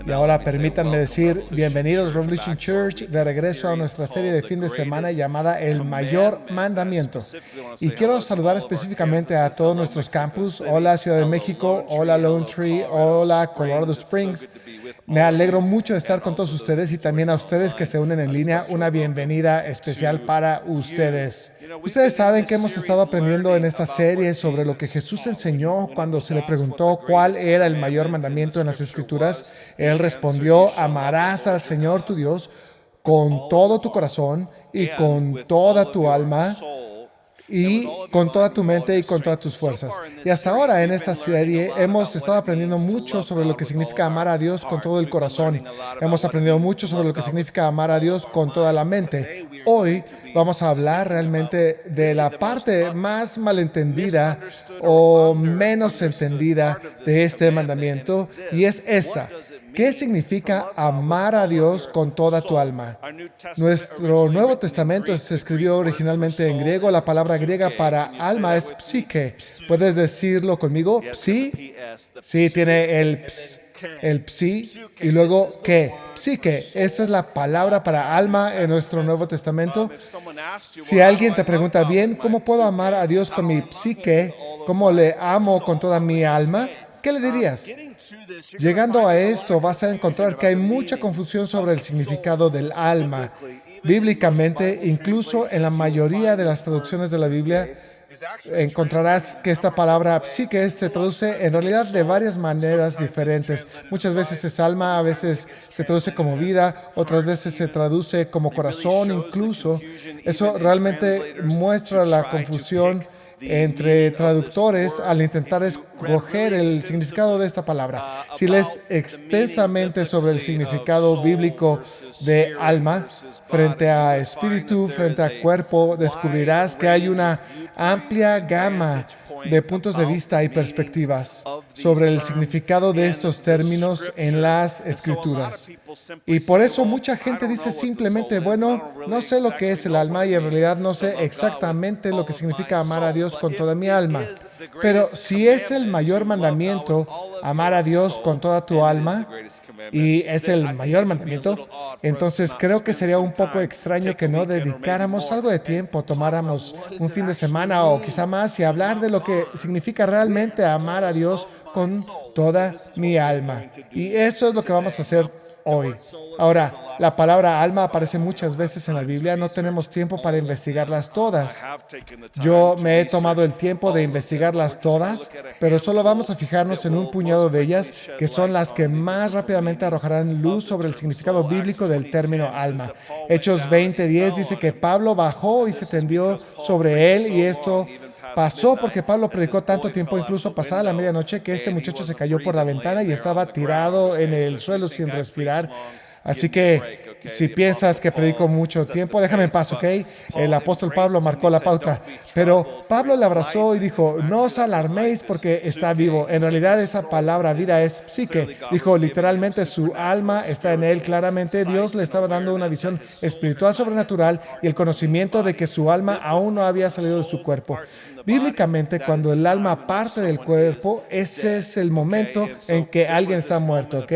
Y ahora permítanme decir, bienvenidos Revolution Church, de regreso a nuestra serie de fin de semana llamada El Mayor Mandamiento. Y quiero saludar específicamente a todos nuestros campus. Hola Ciudad de México, hola Lone Tree, hola Colorado Springs. Me alegro mucho de estar con todos ustedes y también a ustedes que se unen en línea, una bienvenida especial para ustedes. Ustedes saben que hemos estado aprendiendo en esta serie sobre lo que Jesús enseñó cuando se le preguntó cuál era el mayor mandamiento en las Escrituras. Él respondió: amarás al Señor tu Dios con todo tu corazón y con toda tu alma y con toda tu mente y con todas tus fuerzas. Y hasta ahora en esta serie hemos estado aprendiendo mucho sobre lo que significa amar a Dios con todo el corazón. Hemos aprendido mucho sobre lo que significa amar a Dios con toda la mente. Hoy vamos a hablar realmente de la parte más malentendida o menos entendida de este mandamiento, y es esta. ¿Qué significa amar a Dios con toda tu alma? Nuestro Nuevo Testamento se escribió originalmente en griego. La palabra griega para alma es psique. ¿Puedes decirlo conmigo? ¿Psi? Sí, tiene el psi y luego ¿qué? Psique. Esa es la palabra para alma en nuestro Nuevo Testamento. Si alguien te pregunta, bien, ¿cómo puedo amar a Dios con mi psique? ¿Cómo le amo con toda mi alma? ¿Qué le dirías? Llegando a esto, vas a encontrar que hay mucha confusión sobre el significado del alma. Bíblicamente, incluso en la mayoría de las traducciones de la Biblia, encontrarás que esta palabra psique se traduce en realidad de varias maneras diferentes. Muchas veces es alma, a veces se traduce como vida, otras veces se traduce como corazón incluso. Eso realmente muestra la confusión entre traductores al intentar escoger el significado de esta palabra. Si lees extensamente sobre el significado bíblico de alma frente a espíritu, frente a cuerpo, descubrirás que hay una amplia gama de puntos de vista y perspectivas sobre el significado de estos términos en las Escrituras. Y por eso mucha gente dice simplemente, bueno, no sé lo que es el alma y en realidad no sé exactamente lo que significa amar a Dios con toda mi alma. Pero si es el mayor mandamiento, amar a Dios con toda tu alma, y es el mayor mandamiento, entonces creo que sería un poco extraño que no dedicáramos algo de tiempo, tomáramos un fin de semana o quizá más y hablar de lo que significa realmente amar a Dios con toda mi alma. Y eso es lo que vamos a hacer hoy. Ahora, la palabra alma aparece muchas veces en la Biblia. No tenemos tiempo para investigarlas todas. Yo me he tomado el tiempo de investigarlas todas, pero solo vamos a fijarnos en un puñado de ellas, que son las que más rápidamente arrojarán luz sobre el significado bíblico del término alma. Hechos 20:10 dice que Pablo bajó y se tendió sobre él, y esto pasó porque Pablo predicó tanto tiempo, incluso pasada la medianoche, que este muchacho se cayó por la ventana y estaba tirado en el suelo sin respirar. Así que si piensas que predico mucho tiempo, déjame en paz, ¿ok? El apóstol Pablo marcó la pauta, pero Pablo le abrazó y dijo, no os alarméis porque está vivo. En realidad esa palabra vida es psique. Dijo literalmente su alma está en él. Claramente Dios le estaba dando una visión espiritual sobrenatural y el conocimiento de que su alma aún no había salido de su cuerpo. Bíblicamente, cuando el alma parte del cuerpo, ese es el momento en que alguien está muerto, ¿ok?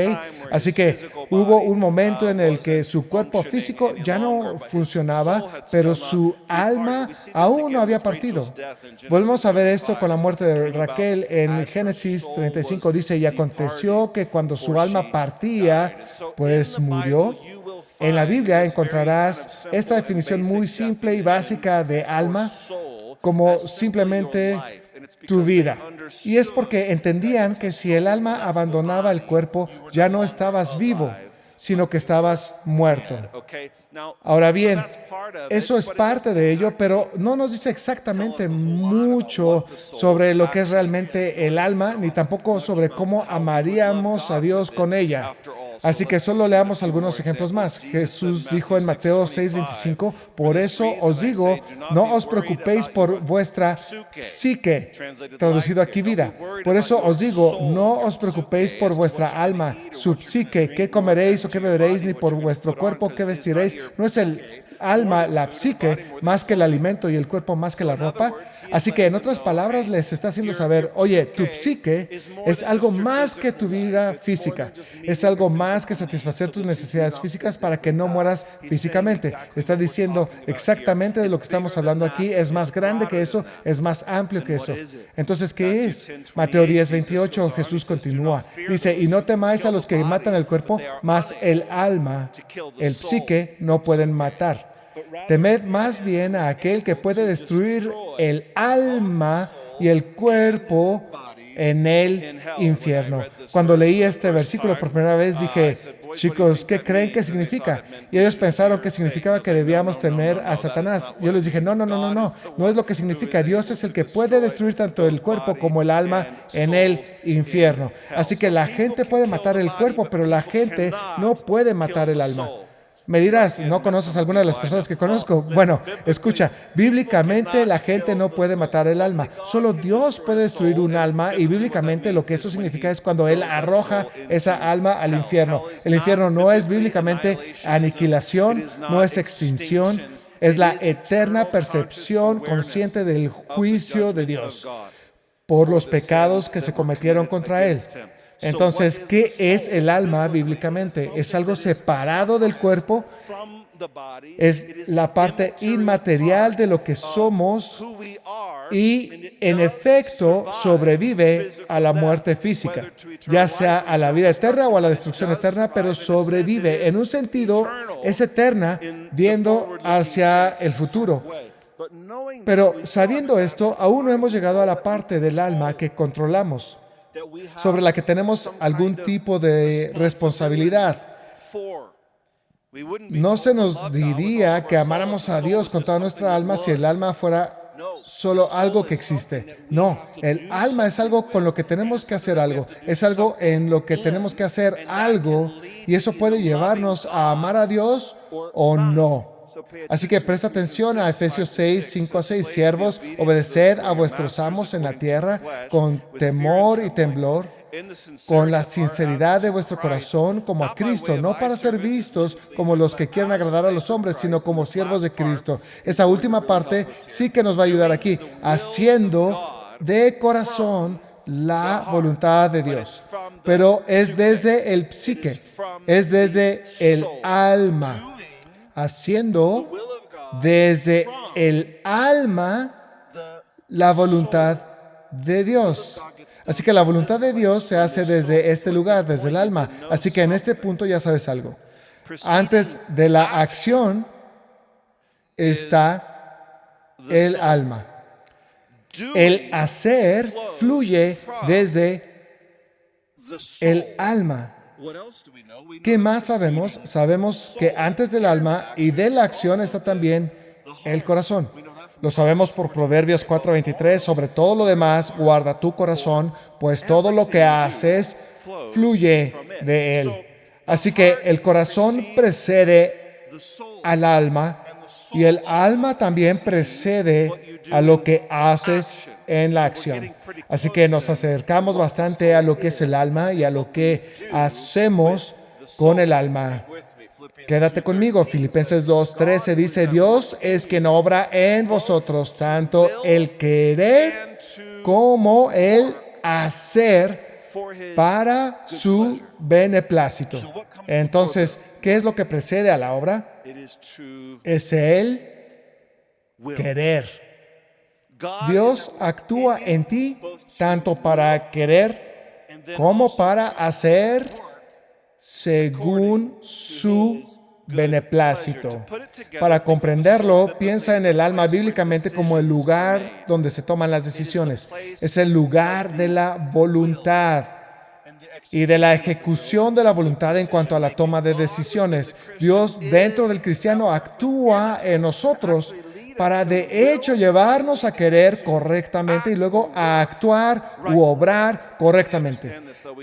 Así que hubo un momento en el que su cuerpo físico ya no funcionaba, pero su alma aún no había partido. Volvemos a ver esto con la muerte de Raquel en Génesis 35. Dice, y aconteció que cuando su alma partía, pues murió. En la Biblia encontrarás esta definición muy simple y básica de alma como simplemente tu vida. Y es porque entendían que si el alma abandonaba el cuerpo, ya no estabas vivo, sino que estabas muerto. Ahora bien, eso es parte de ello, pero no nos dice exactamente mucho sobre lo que es realmente el alma, ni tampoco sobre cómo amaríamos a Dios con ella. Así que solo leamos algunos ejemplos más. Jesús dijo en Mateo 6:25, por eso os digo, no os preocupéis por vuestra psique, traducido aquí vida. Por eso os digo, no os preocupéis por vuestra alma, su psique, qué comeréis o qué beberéis, ni por vuestro cuerpo, qué vestiréis. ¿No es el alma, la psique, más que el alimento y el cuerpo más que la ropa? Así que en otras palabras les está haciendo saber, oye, tu psique es algo más que tu vida física, es algo más más que satisfacer tus necesidades físicas para que no mueras físicamente. Está diciendo exactamente de lo que estamos hablando aquí. Es más grande que eso, es más amplio que eso. Entonces, ¿qué es? Mateo 10:28, Jesús continúa. Dice, y no temáis a los que matan el cuerpo, mas el alma, el psique, no pueden matar. Temed más bien a aquel que puede destruir el alma y el cuerpo en el infierno. Cuando leí este versículo por primera vez dije, chicos, ¿qué creen que significa? Y ellos pensaron que significaba que debíamos temer a Satanás. Yo les dije, no es lo que significa. Dios es el que puede destruir tanto el cuerpo como el alma en el infierno. Así que la gente puede matar el cuerpo, pero la gente no puede matar el alma. Me dirás, ¿no conoces a alguna de las personas que conozco? Bueno, escucha, bíblicamente la gente no puede matar el alma. Solo Dios puede destruir un alma y bíblicamente lo que eso significa es cuando Él arroja esa alma al infierno. El infierno no es bíblicamente aniquilación, no es extinción, es la eterna percepción consciente del juicio de Dios por los pecados que se cometieron contra Él. Entonces, ¿qué es el alma bíblicamente? Es algo separado del cuerpo, es la parte inmaterial de lo que somos y, en efecto, sobrevive a la muerte física, ya sea a la vida eterna o a la destrucción eterna, pero sobrevive. En un sentido, es eterna viendo hacia el futuro. Pero sabiendo esto, aún no hemos llegado a la parte del alma que controlamos, sobre la que tenemos algún tipo de responsabilidad. No se nos diría que amáramos a Dios con toda nuestra alma si el alma fuera solo algo que existe. No, el alma es algo con lo que tenemos que hacer algo. Es algo en lo que tenemos que hacer algo y eso puede llevarnos a amar a Dios o no. Así que presta atención a Efesios 6, 5-6. Siervos, obedeced a vuestros amos en la tierra con temor y temblor, con la sinceridad de vuestro corazón como a Cristo, no para ser vistos como los que quieren agradar a los hombres, sino como siervos de Cristo. Esa última parte sí que nos va a ayudar aquí, haciendo de corazón la voluntad de Dios. Pero es desde el psique, es desde el alma. Haciendo desde el alma la voluntad de Dios. Así que la voluntad de Dios se hace desde este lugar, desde el alma. Así que en este punto ya sabes algo. Antes de la acción está el alma. El hacer fluye desde el alma. ¿Qué más sabemos? Sabemos que antes del alma y de la acción está también el corazón. Lo sabemos por Proverbios 4:23. Sobre todo lo demás, guarda tu corazón, pues todo lo que haces fluye de él. Así que el corazón precede al alma y el alma también precede a lo que haces en la acción. Así que nos acercamos bastante a lo que es el alma y a lo que hacemos con el alma. Quédate conmigo. Filipenses 2:13 dice, Dios es quien obra en vosotros tanto el querer como el hacer para su beneplácito. Entonces, ¿qué es lo que precede a la obra? Es el querer. Dios actúa en ti tanto para querer como para hacer según su beneplácito. Para comprenderlo, piensa en el alma bíblicamente como el lugar donde se toman las decisiones. Es el lugar de la voluntad y de la ejecución de la voluntad en cuanto a la toma de decisiones. Dios dentro del cristiano actúa en nosotros para de hecho llevarnos a querer correctamente y luego a actuar u obrar correctamente.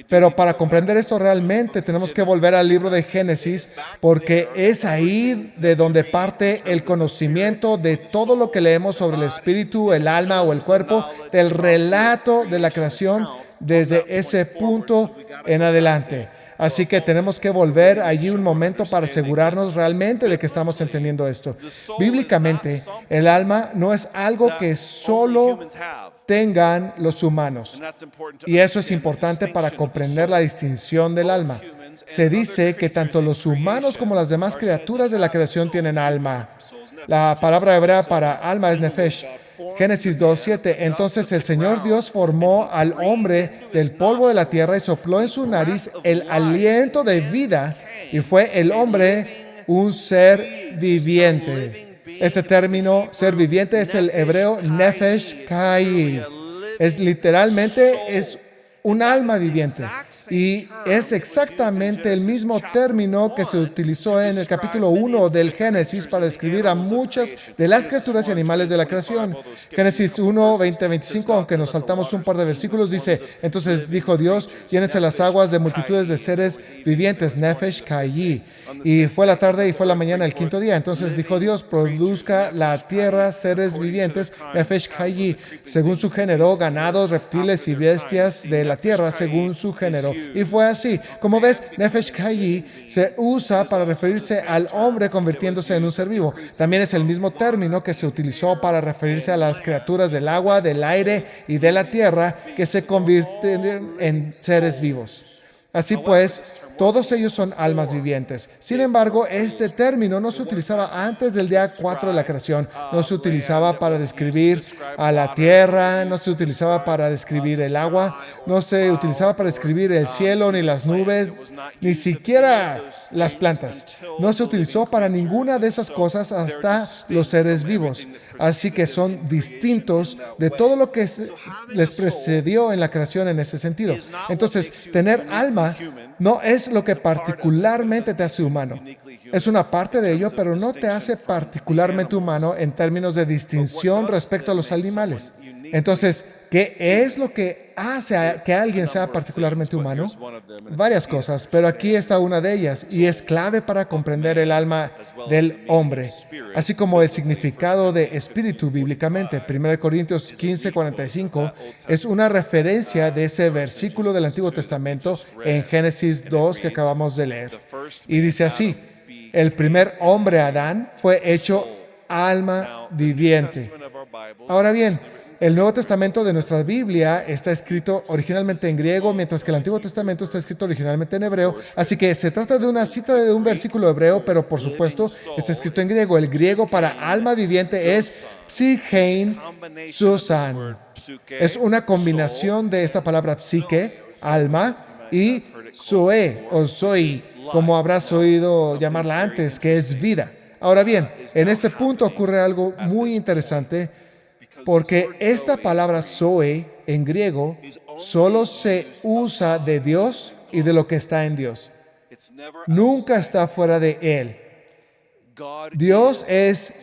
Pero para comprender esto realmente tenemos que volver al libro de Génesis, porque es ahí de donde parte el conocimiento de todo lo que leemos sobre el espíritu, el alma o el cuerpo, del relato de la creación desde ese punto en adelante. Así que tenemos que volver allí un momento para asegurarnos realmente de que estamos entendiendo esto. Bíblicamente, el alma no es algo que solo tengan los humanos. Y eso es importante para comprender la distinción del alma. Se dice que tanto los humanos como las demás criaturas de la creación tienen alma. La palabra hebrea para alma es nefesh. Génesis 2:7. Entonces el Señor Dios formó al hombre del polvo de la tierra y sopló en su nariz el aliento de vida, y fue el hombre un ser viviente. Este término, ser viviente, es el hebreo nefesh kai. Es un alma viviente. Y es exactamente el mismo término que se utilizó en el capítulo 1 del Génesis para describir a muchas de las criaturas y animales de la creación. Génesis 1, 20, 25, aunque nos saltamos un par de versículos, dice: entonces dijo Dios, llénense las aguas de multitudes de seres vivientes, nefesh kai. Y fue la tarde y fue la mañana el quinto día. Entonces dijo Dios, produzca la tierra seres vivientes, nefesh kai, según su género, ganados, reptiles y bestias de la tierra según su género. Y fue así. Como ves, nefesh kai se usa para referirse al hombre convirtiéndose en un ser vivo. También es el mismo término que se utilizó para referirse a las criaturas del agua, del aire y de la tierra que se convierten en seres vivos. Así pues, todos ellos son almas vivientes. Sin embargo, este término no se utilizaba antes del día 4 de la creación. No se utilizaba para describir a la tierra, no se utilizaba para describir el agua, no se utilizaba para describir el cielo, ni las nubes, ni siquiera las plantas. No se utilizó para ninguna de esas cosas hasta los seres vivos. Así que son distintos de todo lo que les precedió en la creación en ese sentido. Entonces, tener alma no es lo que particularmente te hace humano. Es una parte de ello, pero no te hace particularmente humano en términos de distinción respecto a los animales. Entonces, ¿qué es lo que hace a que alguien sea particularmente humano? Varias cosas, pero aquí está una de ellas y es clave para comprender el alma del hombre, así como el significado de espíritu bíblicamente. 1 Corintios 15:45 es una referencia de ese versículo del Antiguo Testamento en Génesis 2 que acabamos de leer. Y dice así: el primer hombre, Adán, fue hecho alma viviente. Ahora bien, el Nuevo Testamento de nuestra Biblia está escrito originalmente en griego, mientras que el Antiguo Testamento está escrito originalmente en hebreo. Así que se trata de una cita de un versículo hebreo, pero por supuesto está escrito en griego. El griego para alma viviente es psichein susan. Es una combinación de esta palabra psique, alma, y zoe o zoe, como habrás oído llamarla antes, que es vida. Ahora bien, en este punto ocurre algo muy interesante, porque esta palabra zoe en griego solo se usa de Dios y de lo que está en Dios. Nunca está fuera de Él. Dios es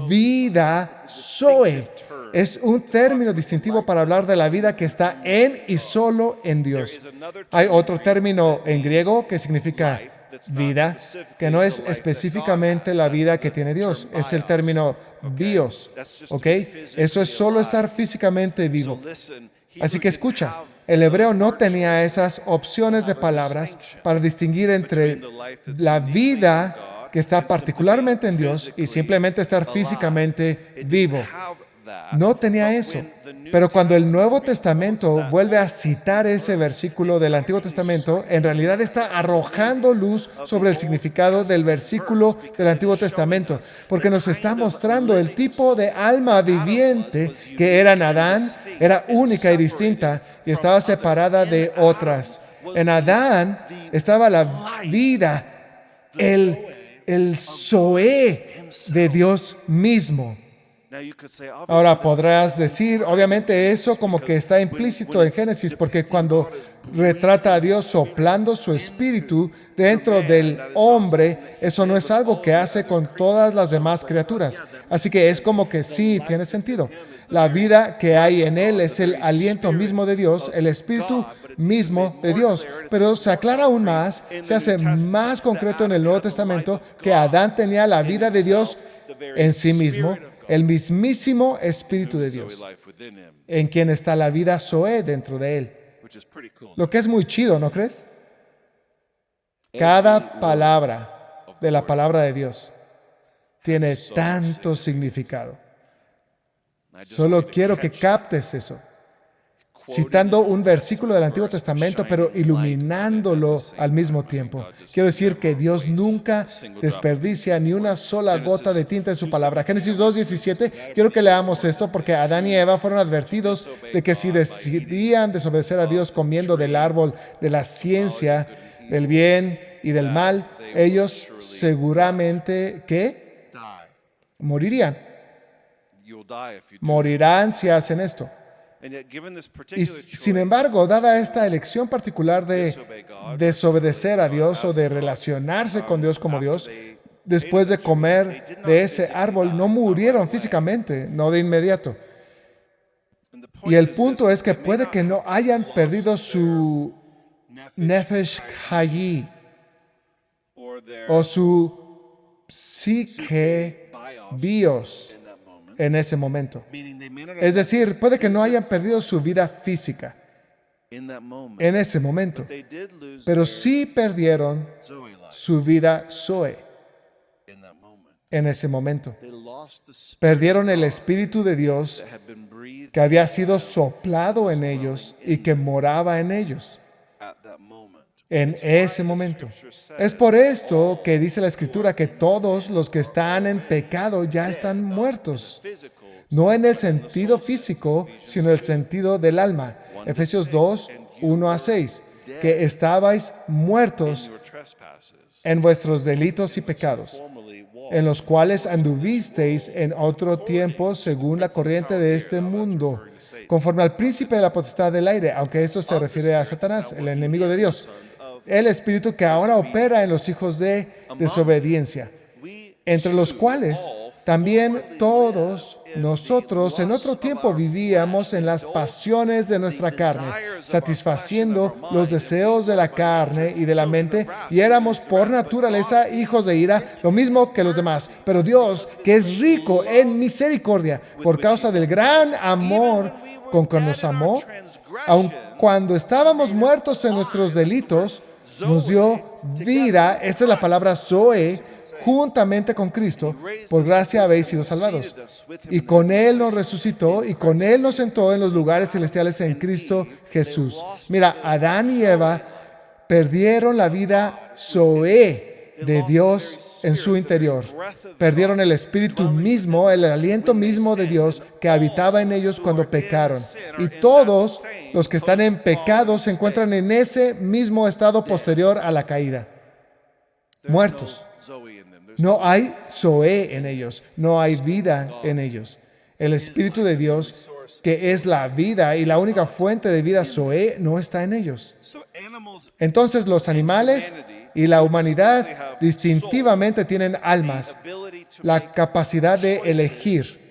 vida zoe. Es un término distintivo para hablar de la vida que está en y solo en Dios. Hay otro término en griego que significa vida, que no es específicamente la vida que tiene Dios. Es el término bios, ¿ok? Eso es solo estar físicamente vivo. Así que escucha, el hebreo no tenía esas opciones de palabras para distinguir entre la vida que está particularmente en Dios y simplemente estar físicamente vivo. No tenía eso. Pero cuando el Nuevo Testamento vuelve a citar ese versículo del Antiguo Testamento, en realidad está arrojando luz sobre el significado del versículo del Antiguo Testamento, porque nos está mostrando el tipo de alma viviente que era en Adán, era única y distinta y estaba separada de otras. En Adán estaba la vida, el zoe de Dios mismo. Ahora podrás decir, obviamente eso como que está implícito en Génesis, porque cuando retrata a Dios soplando su espíritu dentro del hombre, eso no es algo que hace con todas las demás criaturas. Así que es como que sí, tiene sentido. La vida que hay en él es el aliento mismo de Dios, el espíritu mismo de Dios. Pero se aclara aún más, se hace más concreto en el Nuevo Testamento que Adán tenía la vida de Dios en sí mismo, el mismísimo Espíritu de Dios, en quien está la vida Zoe dentro de él. Lo que es muy chido, ¿no crees? Cada palabra de la palabra de Dios tiene tanto significado. Solo quiero que captes eso. Citando un versículo del Antiguo Testamento, pero iluminándolo al mismo tiempo. Quiero decir que Dios nunca desperdicia ni una sola gota de tinta en su palabra. Génesis 2:17, quiero que leamos esto porque Adán y Eva fueron advertidos de que si decidían desobedecer a Dios comiendo del árbol de la ciencia, del bien y del mal, ellos seguramente, ¿qué? Morirían. Morirán si hacen esto. Y sin embargo, dada esta elección particular de desobedecer a Dios o de relacionarse con Dios como Dios, después de comer de ese árbol, no murieron físicamente, no de inmediato. Y el punto es que puede que no hayan perdido su nefesh chayi o su psique bios en ese momento. Es decir, puede que no hayan perdido su vida física en ese momento, pero sí perdieron su vida zoe en ese momento. Perdieron el Espíritu de Dios que había sido soplado en ellos y que moraba en ellos en ese momento. Es por esto que dice la Escritura que todos los que están en pecado ya están muertos. No en el sentido físico, sino en el sentido del alma. Efesios 2:1-6, que estabais muertos en vuestros delitos y pecados, en los cuales anduvisteis en otro tiempo según la corriente de este mundo, conforme al príncipe de la potestad del aire, aunque esto se refiere a Satanás, el enemigo de Dios, el espíritu que ahora opera en los hijos de desobediencia, entre los cuales también todos nosotros en otro tiempo vivíamos en las pasiones de nuestra carne, satisfaciendo los deseos de la carne y de la mente, y éramos por naturaleza hijos de ira, lo mismo que los demás. Pero Dios, que es rico en misericordia, por causa del gran amor con que nos amó, aun cuando estábamos muertos en nuestros delitos, nos dio vida, esa es la palabra Zoe, juntamente con Cristo. Por gracia habéis sido salvados. Y con Él nos resucitó y con Él nos sentó en los lugares celestiales en Cristo Jesús. Mira, Adán y Eva perdieron la vida Zoe de Dios en su interior. Perdieron el espíritu mismo, el aliento mismo de Dios que habitaba en ellos cuando pecaron. Y todos los que están en pecado se encuentran en ese mismo estado posterior a la caída. Muertos. No hay Zoe en ellos, no hay vida en ellos. El Espíritu de Dios, que es la vida y la única fuente de vida Zoe, no está en ellos. Entonces los animales y la humanidad distintivamente tienen almas, la capacidad de elegir.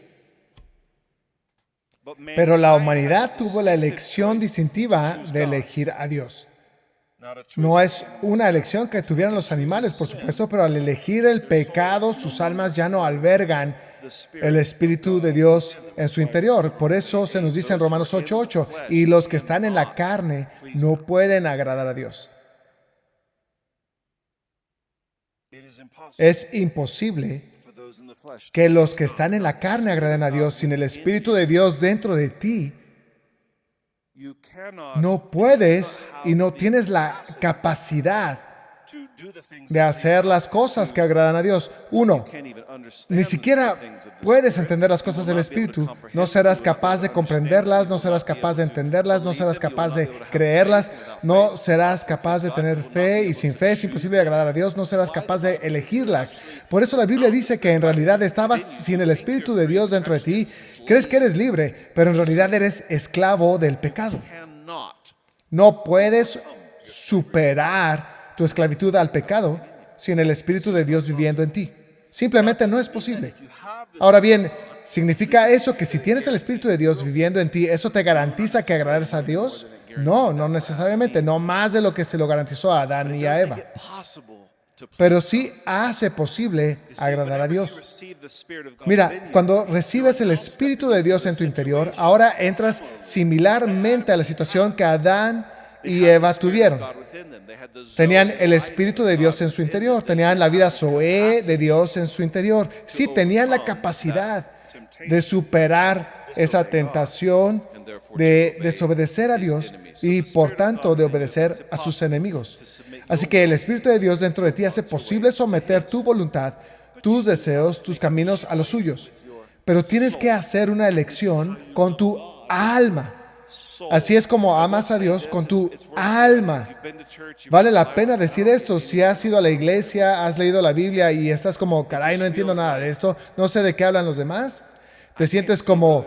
Pero la humanidad tuvo la elección distintiva de elegir a Dios. No es una elección que tuvieran los animales, por supuesto, pero al elegir el pecado, sus almas ya no albergan el Espíritu de Dios en su interior. Por eso se nos dice en Romanos 8:8, y los que están en la carne no pueden agradar a Dios. Es imposible que los que están en la carne agraden a Dios sin el Espíritu de Dios dentro de ti. No puedes y no tienes la capacidad de hacer las cosas que agradan a Dios. Uno, ni siquiera puedes entender las cosas del Espíritu. No serás capaz de comprenderlas, no serás capaz de entenderlas, no serás capaz de creerlas, no serás capaz de tener fe, y sin fe es imposible agradar a Dios, no serás capaz de elegirlas. Por eso la Biblia dice que en realidad estabas sin el Espíritu de Dios dentro de ti. Crees que eres libre, pero en realidad eres esclavo del pecado. No puedes superar tu esclavitud al pecado sin el Espíritu de Dios viviendo en ti. Simplemente no es posible. Ahora bien, ¿significa eso que si tienes el Espíritu de Dios viviendo en ti, eso te garantiza que agradarás a Dios? No, no necesariamente, no más de lo que se lo garantizó a Adán y a Eva. Pero sí hace posible agradar a Dios. Mira, cuando recibes el Espíritu de Dios en tu interior, ahora entras similarmente a la situación que Adán y Eva tuvieron. Tenían el Espíritu de Dios en su interior, tenían la vida Zoe de Dios en su interior. Sí, tenían la capacidad de superar esa tentación de desobedecer a Dios y, por tanto, de obedecer a sus enemigos. Así que el Espíritu de Dios dentro de ti hace posible someter tu voluntad, tus deseos, tus caminos a los suyos. Pero tienes que hacer una elección con tu alma. Así es como amas a Dios con tu alma. Vale la pena decir esto. Si has ido a la iglesia, has leído la Biblia y estás como, caray, no entiendo nada de esto, no sé de qué hablan los demás. Te sientes como,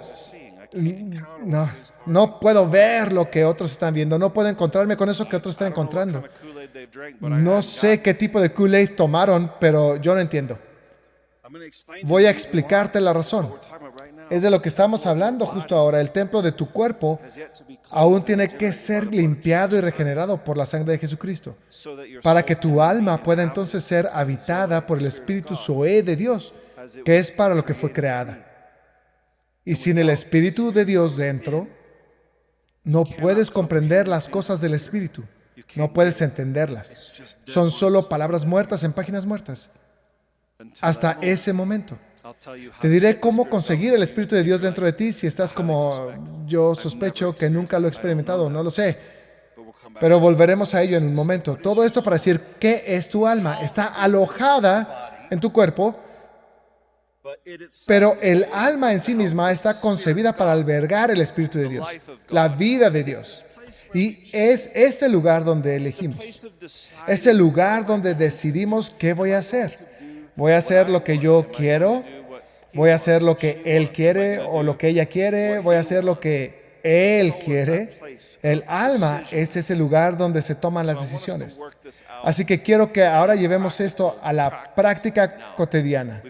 no puedo ver lo que otros están viendo, no puedo encontrarme con eso que otros están encontrando. No sé qué tipo de Kool-Aid tomaron, pero yo no entiendo. Voy a explicarte la razón. Es de lo que estamos hablando justo ahora. El templo de tu cuerpo aún tiene que ser limpiado y regenerado por la sangre de Jesucristo, para que tu alma pueda entonces ser habitada por el Espíritu Zoe de Dios, que es para lo que fue creada. Y sin el Espíritu de Dios dentro, no puedes comprender las cosas del Espíritu. No puedes entenderlas. Son solo palabras muertas en páginas muertas. Hasta ese momento. Te diré cómo conseguir el Espíritu de Dios dentro de ti si estás como yo sospecho que nunca lo he experimentado, no lo sé. Pero volveremos a ello en un momento. Todo esto para decir, ¿qué es tu alma? Está alojada en tu cuerpo, pero el alma en sí misma está concebida para albergar el Espíritu de Dios, la vida de Dios. Y es este lugar donde elegimos. Es el lugar donde decidimos qué voy a hacer. ¿Voy a hacer lo que yo quiero? ¿Voy a hacer lo que él quiere o lo que ella quiere? ¿Voy a hacer lo que él quiere? El alma es ese lugar donde se toman las decisiones. Así que quiero que ahora llevemos esto a la práctica cotidiana.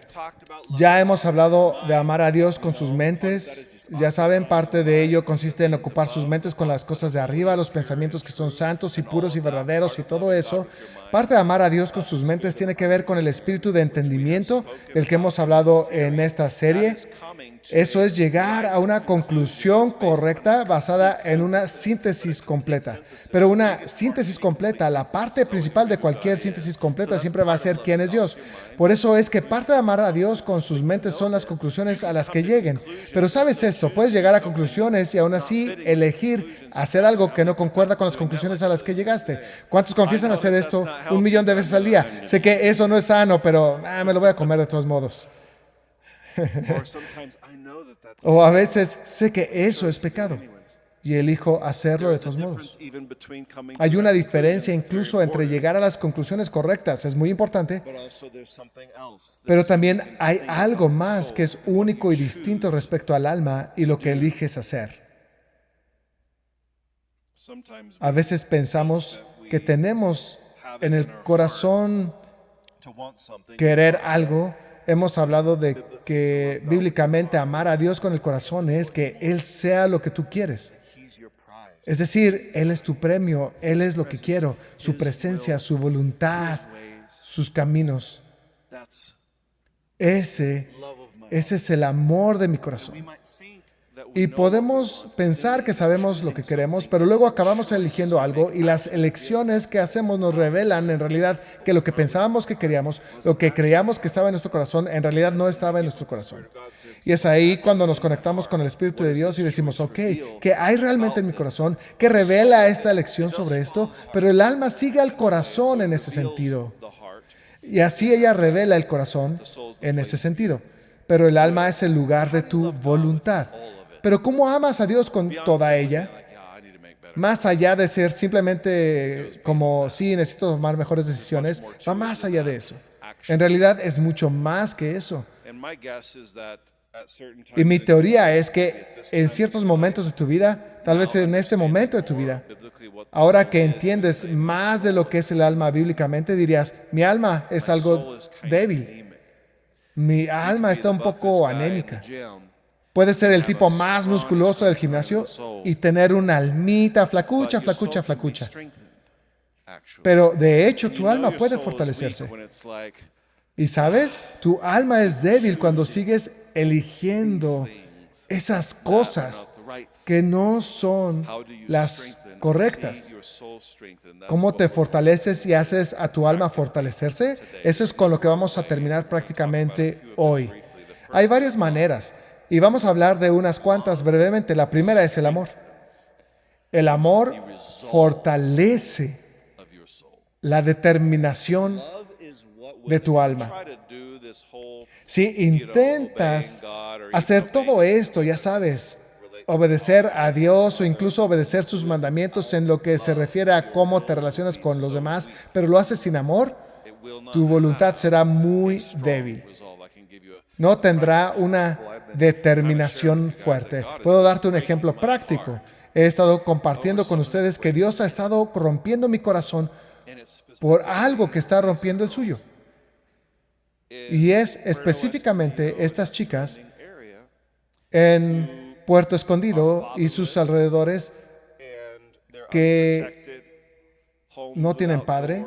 Ya hemos hablado de amar a Dios con sus mentes. Ya saben, parte de ello consiste en ocupar sus mentes con las cosas de arriba, los pensamientos que son santos y puros y verdaderos y todo eso. Parte de amar a Dios con sus mentes tiene que ver con el espíritu de entendimiento del que hemos hablado en esta serie. Eso es llegar a una conclusión correcta basada en una síntesis completa. Pero una síntesis completa, la parte principal de cualquier síntesis completa siempre va a ser quién es Dios. Por eso es que parte de amar a Dios con sus mentes son las conclusiones a las que lleguen. Pero sabes esto, puedes llegar a conclusiones y aún así elegir hacer algo que no concuerda con las conclusiones a las que llegaste. ¿Cuántos confiesan hacer esto 1,000,000 de veces al día? Sé que eso no es sano, pero me lo voy a comer de todos modos. O a veces sé que eso es pecado y elijo hacerlo de todos modos. Hay una diferencia incluso entre llegar a las conclusiones correctas, es muy importante, pero también hay algo más que es único y distinto respecto al alma y lo que eliges hacer. A veces pensamos que tenemos en el corazón querer algo. Hemos hablado de que bíblicamente amar a Dios con el corazón es que Él sea lo que tú quieres. Es decir, Él es tu premio, Él es lo que quiero, su presencia, su voluntad, sus caminos. Ese es el amor de mi corazón. Y podemos pensar que sabemos lo que queremos, pero luego acabamos eligiendo algo y las elecciones que hacemos nos revelan en realidad que lo que pensábamos que queríamos, lo que creíamos que estaba en nuestro corazón, en realidad no estaba en nuestro corazón. Y es ahí cuando nos conectamos con el Espíritu de Dios y decimos, ok, ¿qué hay realmente en mi corazón? ¿Qué revela esta elección sobre esto? Pero el alma sigue al corazón en ese sentido. Y así ella revela el corazón en ese sentido. Pero el alma es el lugar de tu voluntad. Pero ¿cómo amas a Dios con toda ella? Más allá de ser simplemente como, sí, necesito tomar mejores decisiones, va más allá de eso. En realidad es mucho más que eso. Y mi teoría es que en ciertos momentos de tu vida, tal vez en este momento de tu vida, ahora que entiendes más de lo que es el alma bíblicamente, dirías, mi alma es algo débil. Mi alma está un poco anémica. Puedes ser el tipo más musculoso del gimnasio y tener una almita flacucha. Pero de hecho tu alma puede fortalecerse. Y sabes, tu alma es débil cuando sigues eligiendo esas cosas que no son las correctas. ¿Cómo te fortaleces y haces a tu alma fortalecerse? Eso es con lo que vamos a terminar prácticamente hoy. Hay varias maneras y vamos a hablar de unas cuantas brevemente. La primera es el amor. El amor fortalece la determinación de tu alma. Si intentas hacer todo esto, ya sabes, obedecer a Dios o incluso obedecer sus mandamientos en lo que se refiere a cómo te relacionas con los demás, pero lo haces sin amor, tu voluntad será muy débil. No tendrá una determinación fuerte. Puedo darte un ejemplo práctico. He estado compartiendo con ustedes que Dios ha estado rompiendo mi corazón por algo que está rompiendo el suyo. Y es específicamente estas chicas en Puerto Escondido y sus alrededores que no tienen padre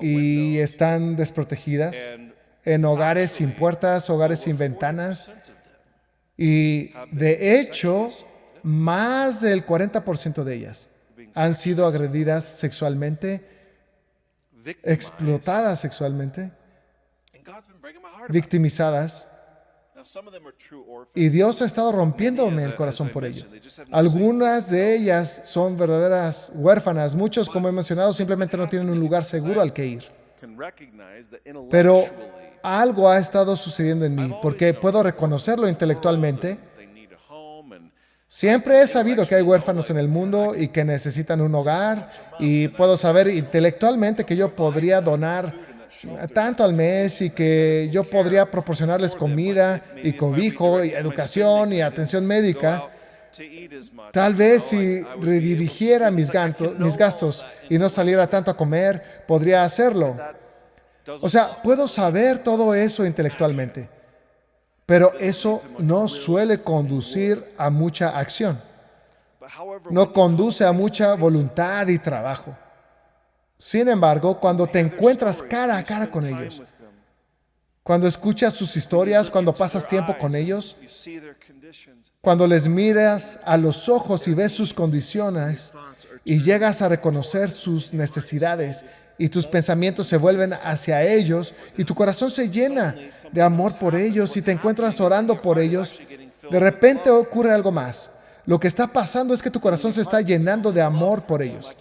y están desprotegidas en hogares sin puertas, hogares sin ventanas. Y de hecho, más del 40% de ellas han sido agredidas sexualmente, explotadas sexualmente, victimizadas. Y Dios ha estado rompiéndome el corazón por ello. Algunas de ellas son verdaderas huérfanas. Muchos, como he mencionado, simplemente no tienen un lugar seguro al que ir. Pero algo ha estado sucediendo en mí, porque puedo reconocerlo intelectualmente. Siempre he sabido que hay huérfanos en el mundo y que necesitan un hogar, y puedo saber intelectualmente que yo podría donar tanto al mes y que yo podría proporcionarles comida y cobijo y educación y atención médica. Tal vez si redirigiera mis gastos y no saliera tanto a comer, podría hacerlo. O sea, puedo saber todo eso intelectualmente, pero eso no suele conducir a mucha acción. No conduce a mucha voluntad y trabajo. Sin embargo, cuando te encuentras cara a cara con ellos, cuando escuchas sus historias, cuando pasas tiempo con ellos, cuando les miras a los ojos y ves sus condiciones y llegas a reconocer sus necesidades y tus pensamientos se vuelven hacia ellos y tu corazón se llena de amor por ellos y te encuentras orando por ellos, de repente ocurre algo más. Lo que está pasando es que tu corazón se está llenando de amor por ellos.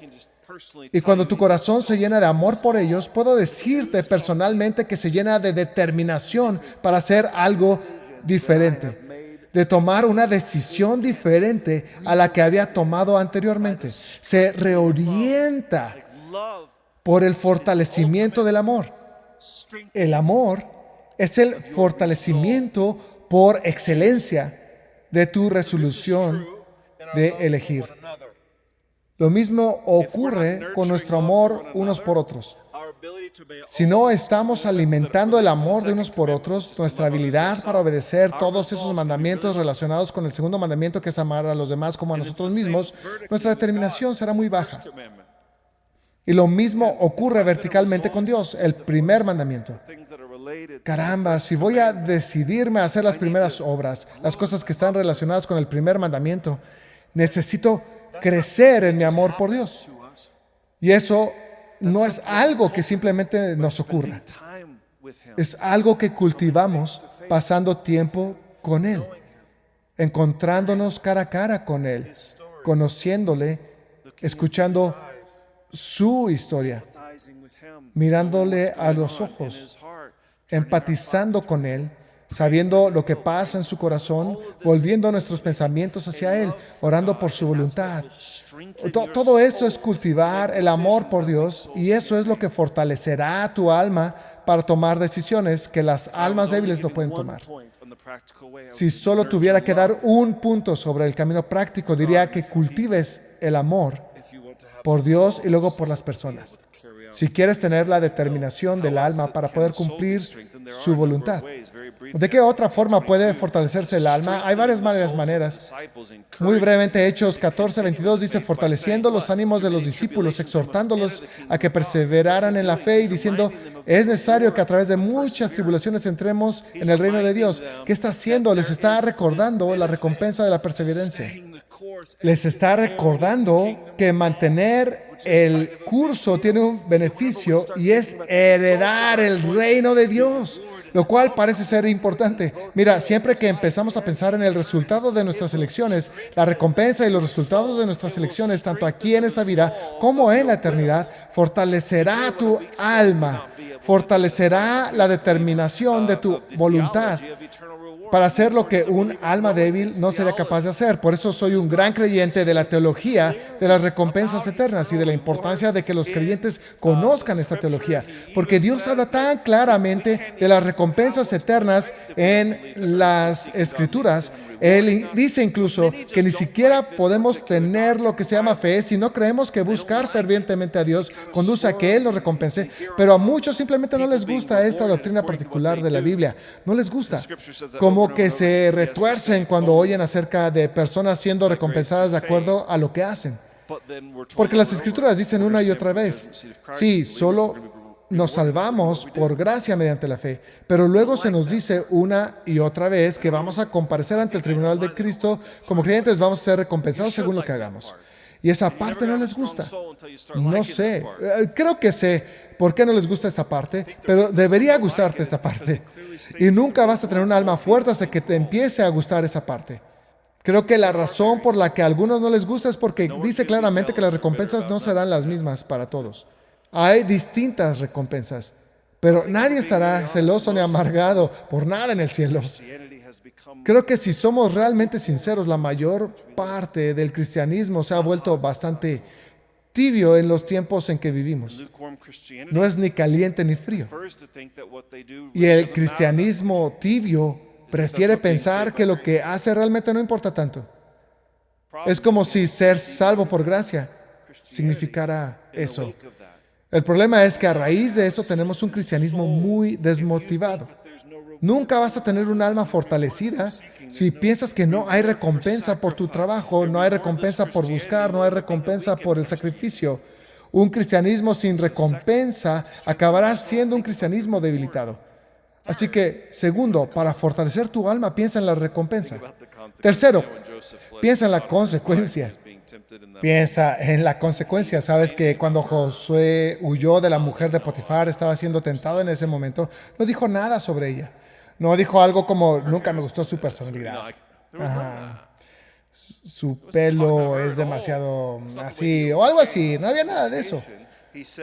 Y cuando tu corazón se llena de amor por ellos, puedo decirte personalmente que se llena de determinación para hacer algo diferente, de tomar una decisión diferente a la que había tomado anteriormente. Se reorienta por el fortalecimiento del amor. El amor es el fortalecimiento por excelencia de tu resolución de elegir. Lo mismo ocurre con nuestro amor unos por otros. Si no estamos alimentando el amor de unos por otros, nuestra habilidad para obedecer todos esos mandamientos relacionados con el segundo mandamiento, que es amar a los demás como a nosotros mismos, nuestra determinación será muy baja. Y lo mismo ocurre verticalmente con Dios, el primer mandamiento. Caramba, si voy a decidirme a hacer las primeras obras, las cosas que están relacionadas con el primer mandamiento, necesito crecer en mi amor por Dios. Y eso no es algo que simplemente nos ocurra. Es algo que cultivamos pasando tiempo con Él, encontrándonos cara a cara con Él, conociéndole, escuchando su historia, mirándole a los ojos, empatizando con Él, sabiendo lo que pasa en su corazón, volviendo nuestros pensamientos hacia Él, orando por su voluntad. Todo esto es cultivar el amor por Dios, y eso es lo que fortalecerá tu alma para tomar decisiones que las almas débiles no pueden tomar. Si solo tuviera que dar un punto sobre el camino práctico, diría que cultives el amor por Dios y luego por las personas. si quieres tener la determinación del alma para poder cumplir su voluntad. ¿De qué otra forma puede fortalecerse el alma? Hay varias maneras. Muy brevemente, Hechos 14:22 dice, fortaleciendo los ánimos de los discípulos, exhortándolos a que perseveraran en la fe y diciendo, es necesario que a través de muchas tribulaciones entremos en el reino de Dios. ¿Qué está haciendo? Les está recordando la recompensa de la perseverancia. Les está recordando que mantener el curso tiene un beneficio y es heredar el reino de Dios, lo cual parece ser importante. Mira, siempre que empezamos a pensar en el resultado de nuestras elecciones, la recompensa y los resultados de nuestras elecciones, tanto aquí en esta vida como en la eternidad, fortalecerá tu alma, fortalecerá la determinación de tu voluntad para hacer lo que un alma débil no sería capaz de hacer. Por eso soy un gran creyente de la teología de las recompensas eternas y de la importancia de que los creyentes conozcan esta teología, porque Dios habla tan claramente de las recompensas eternas en las Escrituras. Él dice incluso que ni siquiera podemos tener lo que se llama fe si no creemos que buscar fervientemente a Dios conduce a que Él nos recompense, pero a muchos simplemente no les gusta esta doctrina particular de la Biblia. No les gusta. Como que se retuercen cuando oyen acerca de personas siendo recompensadas de acuerdo a lo que hacen. Porque las Escrituras dicen una y otra vez, sí, solo nos salvamos por gracia mediante la fe, pero luego se nos dice una y otra vez que vamos a comparecer ante el tribunal de Cristo como creyentes, vamos a ser recompensados según lo que hagamos. Y esa parte no les gusta. No sé, creo que sé por qué no les gusta esta parte, pero debería gustarte esta parte. Y nunca vas a tener un alma fuerte hasta que te empiece a gustar esa parte. Creo que la razón por la que a algunos no les gusta es porque dice claramente que las recompensas no serán las mismas para todos. Hay distintas recompensas, pero nadie estará celoso ni amargado por nada en el cielo. Creo que si somos realmente sinceros, la mayor parte del cristianismo se ha vuelto bastante tibio en los tiempos en que vivimos. No es ni caliente ni frío. Y el cristianismo tibio prefiere pensar que lo que hace realmente no importa tanto. Es como si ser salvo por gracia significara eso. El problema es que a raíz de eso tenemos un cristianismo muy desmotivado. Nunca vas a tener un alma fortalecida si piensas que no hay recompensa por tu trabajo, no hay recompensa por buscar, no hay recompensa por el sacrificio. Un cristianismo sin recompensa acabará siendo un cristianismo debilitado. Así que, segundo, para fortalecer tu alma, piensa en la recompensa. Tercero, piensa en la consecuencia. Piensa en la consecuencia. Sabes que cuando Josué huyó de la mujer de Potifar, estaba siendo tentado en ese momento, no dijo nada sobre ella. No dijo algo como, nunca me gustó su personalidad. Ajá. Su pelo es demasiado así, o algo así. No había nada de eso.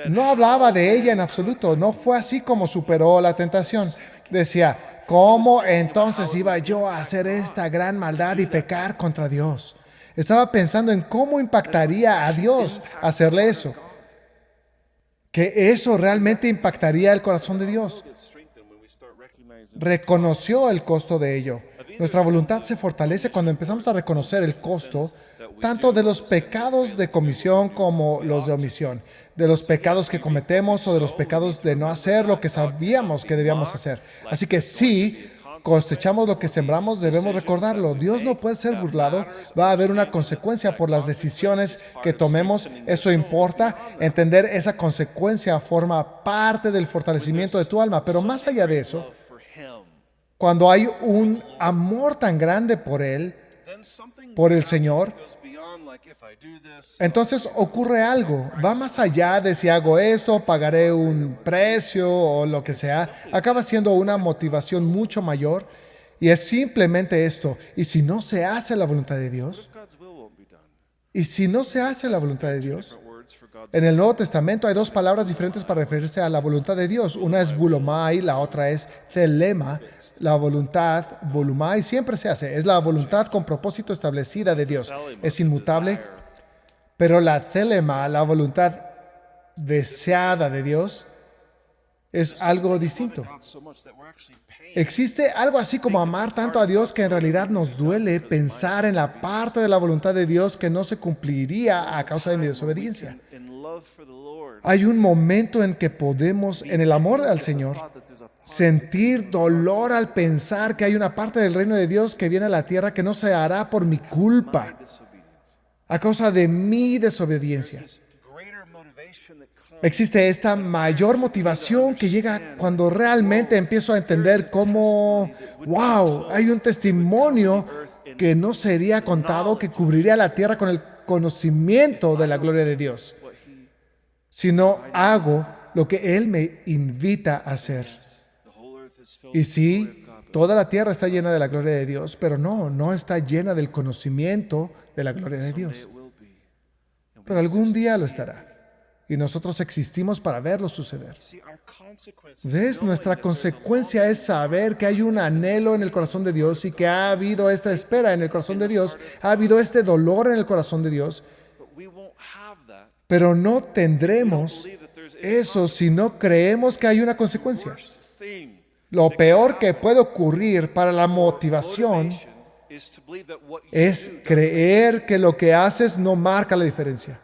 No hablaba de ella en absoluto. No fue así como superó la tentación. Decía, ¿cómo entonces iba yo a hacer esta gran maldad y pecar contra Dios? Estaba pensando en cómo impactaría a Dios hacerle eso. Que eso realmente impactaría el corazón de Dios. Reconoció el costo de ello. Nuestra voluntad se fortalece cuando empezamos a reconocer el costo tanto de los pecados de comisión como los de omisión, de los pecados que cometemos o de los pecados de no hacer lo que sabíamos que debíamos hacer. Así que sí, cosechamos lo que sembramos, debemos recordarlo. Dios no puede ser burlado. Va a haber una consecuencia por las decisiones que tomemos. Eso importa. Entender esa consecuencia forma parte del fortalecimiento de tu alma. Pero más allá de eso, cuando hay un amor tan grande por Él, por el Señor, entonces ocurre algo. Va más allá de si hago esto, pagaré un precio o lo que sea. Acaba siendo una motivación mucho mayor y es simplemente esto. ¿Y si no se hace la voluntad de Dios? ¿Y si no se hace la voluntad de Dios? En el Nuevo Testamento hay dos palabras diferentes para referirse a la voluntad de Dios. Una es bulomai, la otra es telema. La voluntad, volumai, siempre se hace. Es la voluntad con propósito establecida de Dios. Es inmutable. Pero la telema, la voluntad deseada de Dios, es algo distinto. Existe algo así como amar tanto a Dios que en realidad nos duele pensar en la parte de la voluntad de Dios que no se cumpliría a causa de mi desobediencia. Hay un momento en que podemos, en el amor al Señor, sentir dolor al pensar que hay una parte del reino de Dios que viene a la tierra que no se hará por mi culpa, a causa de mi desobediencia. Existe esta mayor motivación que llega cuando realmente empiezo a entender cómo, wow, hay un testimonio que no sería contado que cubriría la tierra con el conocimiento de la gloria de Dios, si no hago lo que Él me invita a hacer. Y sí, toda la tierra está llena de la gloria de Dios, pero no está llena del conocimiento de la gloria de Dios. Pero algún día lo estará. Y nosotros existimos para verlo suceder. ¿Ves? Nuestra consecuencia es saber que hay un anhelo en el corazón de Dios y que ha habido esta espera en el corazón de Dios, ha habido este dolor en el corazón de Dios, pero no tendremos eso si no creemos que hay una consecuencia. Lo peor que puede ocurrir para la motivación es creer que lo que haces no marca la diferencia.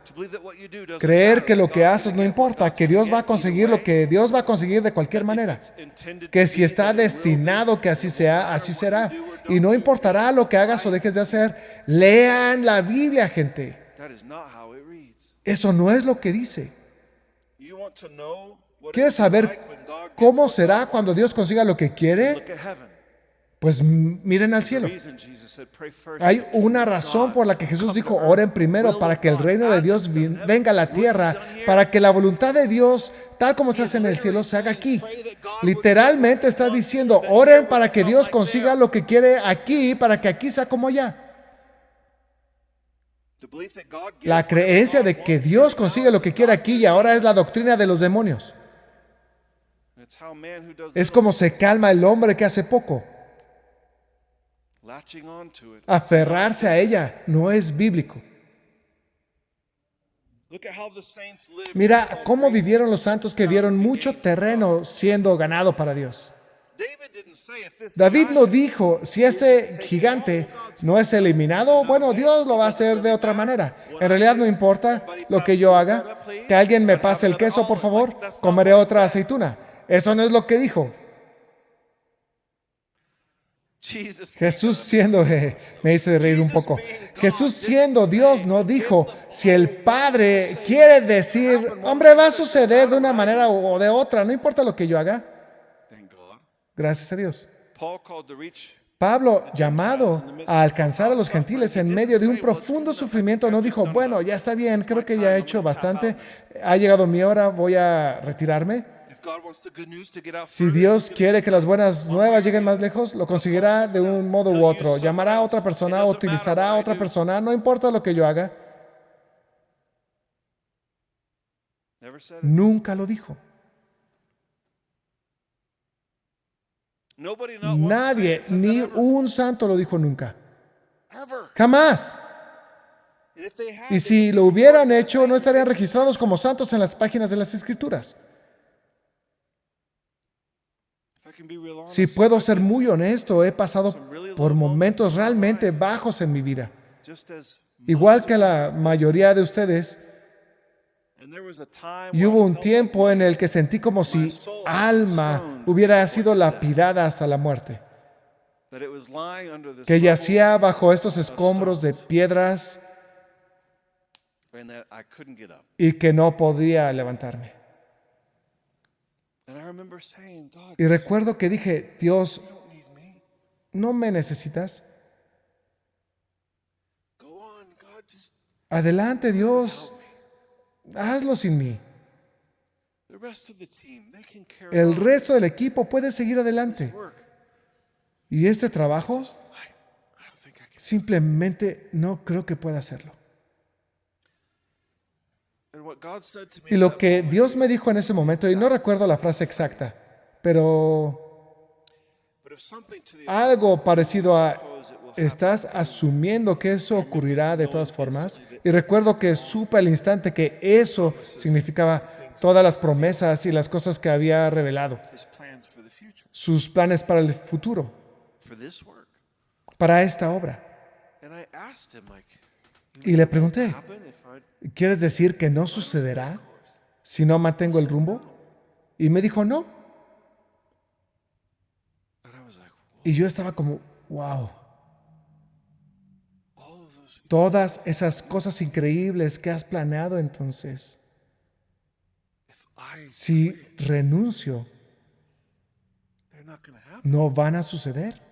Creer que lo que haces no importa, que Dios va a conseguir lo que Dios va a conseguir de cualquier manera. Que si está destinado que así sea, así será. Y no importará lo que hagas o dejes de hacer. Lean la Biblia, gente. Eso no es lo que dice. ¿Quieres saber cómo será cuando Dios consiga lo que quiere? Pues miren al cielo. Hay una razón por la que Jesús dijo, oren primero para que el reino de Dios venga a la tierra, para que la voluntad de Dios, tal como se hace en el cielo, se haga aquí. Literalmente está diciendo, oren para que Dios consiga lo que quiere aquí, para que aquí sea como allá. La creencia de que Dios consigue lo que quiere aquí y ahora es la doctrina de los demonios. Es como se calma el hombre que hace poco. Aferrarse a ella no es bíblico. Mira cómo vivieron los santos que vieron mucho terreno siendo ganado para Dios. David no dijo, si este gigante no es eliminado, bueno, Dios lo va a hacer de otra manera. En realidad no importa lo que yo haga. Que alguien me pase el queso, por favor, comeré otra aceituna. Eso no es lo que dijo. Jesús siendo, me hice reír un poco. Jesús siendo Dios no dijo, si el Padre quiere decir, hombre, va a suceder de una manera o de otra, no importa lo que yo haga. Gracias a Dios. Pablo, llamado a alcanzar a los gentiles en medio de un profundo sufrimiento, no dijo, bueno, ya está bien, creo que ya he hecho bastante, ha llegado mi hora, voy a retirarme. Si Dios quiere que las buenas nuevas lleguen más lejos, lo conseguirá de un modo u otro. Llamará a otra persona, utilizará a otra persona, no importa lo que yo haga. Nunca lo dijo. Nadie, ni un santo lo dijo nunca. Jamás. Y si lo hubieran hecho, no estarían registrados como santos en las páginas de las Escrituras. Si puedo ser muy honesto, he pasado por momentos realmente bajos en mi vida. Igual que la mayoría de ustedes, y hubo un tiempo en el que sentí como si alma hubiera sido lapidada hasta la muerte, que yacía bajo estos escombros de piedras y que no podía levantarme. Y recuerdo que dije, Dios, ¿no me necesitas? Adelante, Dios, hazlo sin mí. El resto del equipo puede seguir adelante. Y este trabajo, simplemente no creo que pueda hacerlo. Y lo que Dios me dijo en ese momento, y no recuerdo la frase exacta, pero algo parecido a, ¿estás asumiendo que eso ocurrirá de todas formas? Y recuerdo que supe al instante que eso significaba todas las promesas y las cosas que había revelado, sus planes para el futuro, para esta obra. Y le pregunté, ¿Quieres decir que no sucederá si no mantengo el rumbo? Y me dijo, no. Y yo estaba como, wow. Todas esas cosas increíbles que has planeado entonces, si renuncio, no van a suceder.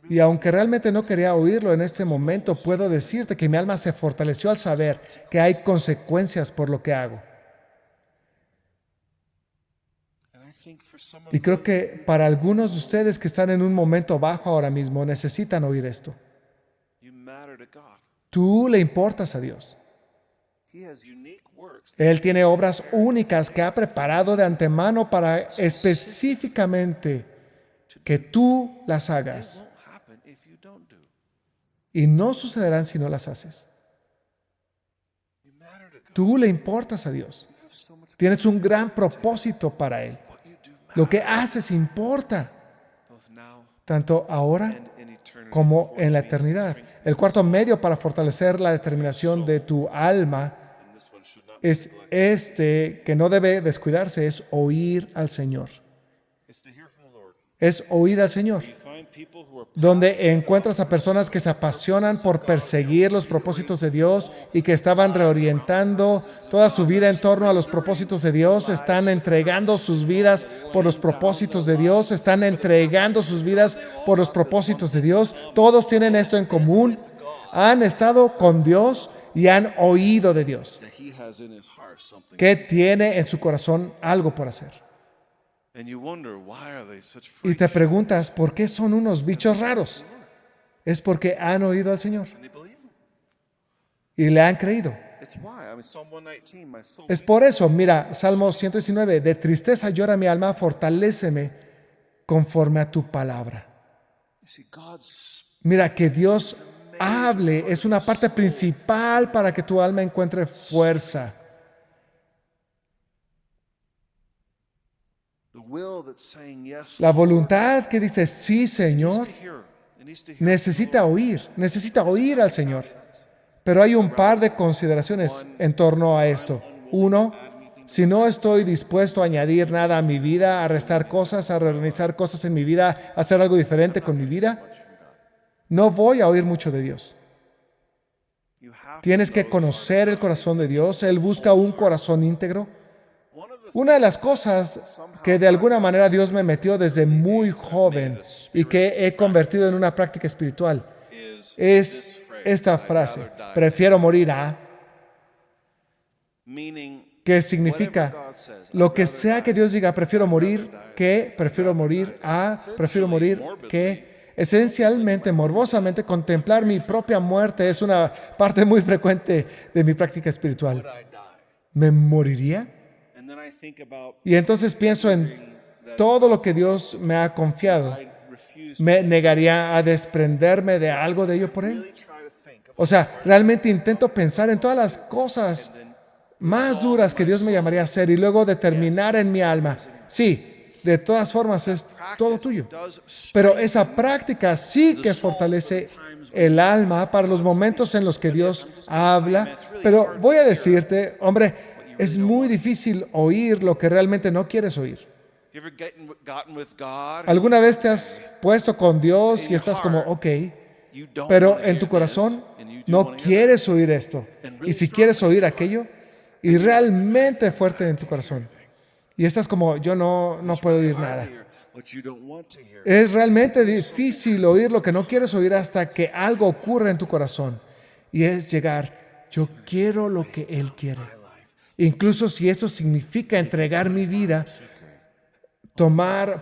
Y aunque realmente no quería oírlo en este momento, puedo decirte que mi alma se fortaleció al saber que hay consecuencias por lo que hago. Y creo que para algunos de ustedes que están en un momento bajo ahora mismo, necesitan oír esto. Tú le importas a Dios. Él tiene obras únicas que ha preparado de antemano para específicamente que tú las hagas. Y no sucederán si no las haces. Tú le importas a Dios. Tienes un gran propósito para Él. Lo que haces importa, tanto ahora como en la eternidad. El cuarto medio para fortalecer la determinación de tu alma es que no debe descuidarse, es oír al Señor. Es oír al Señor. Donde encuentras a personas que se apasionan por perseguir los propósitos de Dios y que estaban reorientando toda su vida en torno a los propósitos de Dios, están entregando sus vidas por los propósitos de Dios, están entregando sus vidas por los propósitos de Dios. Todos tienen esto en común. Han estado con Dios y han oído de Dios, que tiene en su corazón algo por hacer. Y te preguntas, ¿por qué son unos bichos raros? Es porque han oído al Señor y le han creído. Es por eso, mira, Salmo 119, de tristeza llora mi alma, fortaléceme conforme a tu palabra. Mira, que Dios hable es una parte principal para que tu alma encuentre fuerza. La voluntad que dice sí, Señor, necesita oír al Señor. Pero hay un par de consideraciones en torno a esto. Uno, si no estoy dispuesto a añadir nada a mi vida, a restar cosas, a reorganizar cosas en mi vida, a hacer algo diferente con mi vida, no voy a oír mucho de Dios. Tienes que conocer el corazón de Dios. Él busca un corazón íntegro. Una de las cosas que de alguna manera Dios me metió desde muy joven y que he convertido en una práctica espiritual es esta frase: prefiero morir a, que significa lo que sea que Dios diga, prefiero morir que, prefiero morir a, prefiero morir que. Esencialmente, morbosamente, contemplar mi propia muerte es una parte muy frecuente de mi práctica espiritual. ¿Me moriría? Y entonces pienso en todo lo que Dios me ha confiado. ¿Me negaría a desprenderme de algo de ello por Él? O sea, realmente intento pensar en todas las cosas más duras que Dios me llamaría a hacer y luego determinar en mi alma, sí, de todas formas es todo tuyo. Pero esa práctica sí que fortalece el alma para los momentos en los que Dios habla. Pero voy a decirte, hombre, es muy difícil oír lo que realmente no quieres oír. ¿Alguna vez te has puesto con Dios y estás como, ok, pero en tu corazón no quieres oír esto? Y si quieres oír aquello, y realmente fuerte en tu corazón, y estás como, yo no puedo oír nada. Es realmente difícil oír lo que no quieres oír hasta que algo ocurre en tu corazón. Y es llegar, yo quiero lo que Él quiere. Incluso si eso significa entregar mi vida,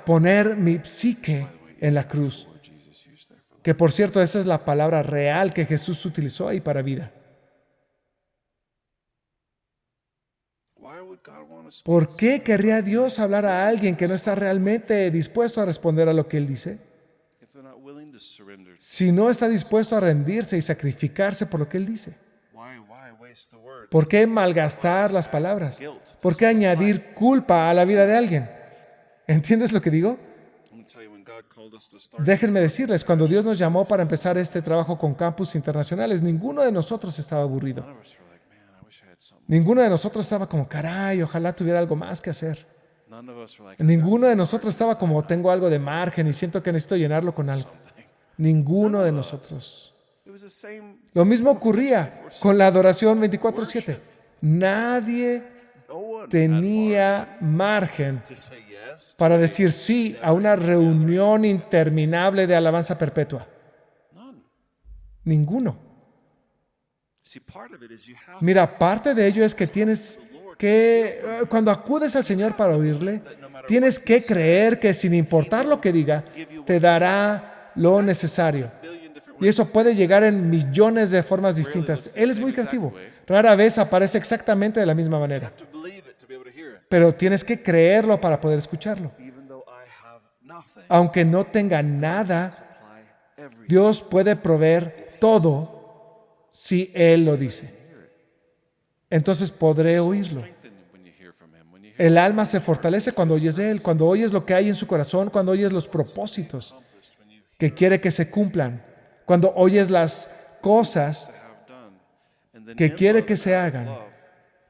poner mi psique en la cruz. Que por cierto, esa es la palabra real que Jesús utilizó ahí para vida. ¿Por qué querría Dios hablar a alguien que no está realmente dispuesto a responder a lo que Él dice? Si no está dispuesto a rendirse y sacrificarse por lo que Él dice. ¿Por qué malgastar las palabras? ¿Por qué añadir culpa a la vida de alguien? ¿Entiendes lo que digo? Déjenme decirles, cuando Dios nos llamó para empezar este trabajo con campus internacionales, ninguno de nosotros estaba aburrido. Ninguno de nosotros estaba como, caray, ojalá tuviera algo más que hacer. Ninguno de nosotros estaba como, tengo algo de margen y siento que necesito llenarlo con algo. Ninguno de nosotros. Lo mismo ocurría con la adoración 24/7. Nadie tenía margen para decir sí a una reunión interminable de alabanza perpetua. Ninguno. Mira, parte de ello es que tienes que, cuando acudes al Señor para oírle, tienes que creer que sin importar lo que diga, te dará lo necesario. Y eso puede llegar en millones de formas distintas. Él es muy creativo. Rara vez aparece exactamente de la misma manera. Pero tienes que creerlo para poder escucharlo. Aunque no tenga nada, Dios puede proveer todo si Él lo dice. Entonces podré oírlo. El alma se fortalece cuando oyes de Él, cuando oyes lo que hay en su corazón, cuando oyes los propósitos que quiere que se cumplan, cuando oyes las cosas que quiere que se hagan.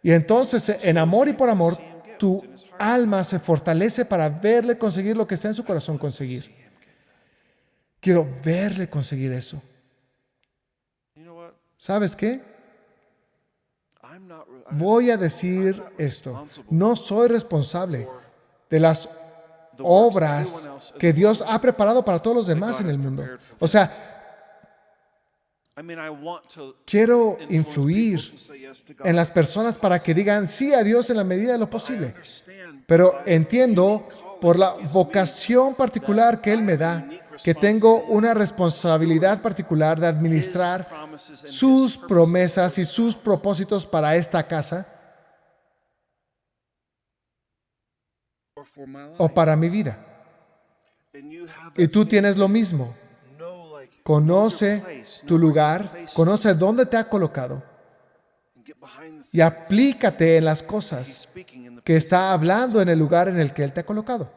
Y entonces, en amor y por amor, tu alma se fortalece para verle conseguir lo que está en su corazón conseguir. Quiero verle conseguir eso. ¿Sabes qué? Voy a decir esto. No soy responsable de las obras que Dios ha preparado para todos los demás en el mundo. O sea, quiero influir en las personas para que digan sí a Dios en la medida de lo posible. Pero entiendo por la vocación particular que Él me da, que tengo una responsabilidad particular de administrar sus promesas y sus propósitos para esta casa o para mi vida. Y tú tienes lo mismo. Conoce tu lugar, conoce dónde te ha colocado y aplícate en las cosas que está hablando en el lugar en el que Él te ha colocado.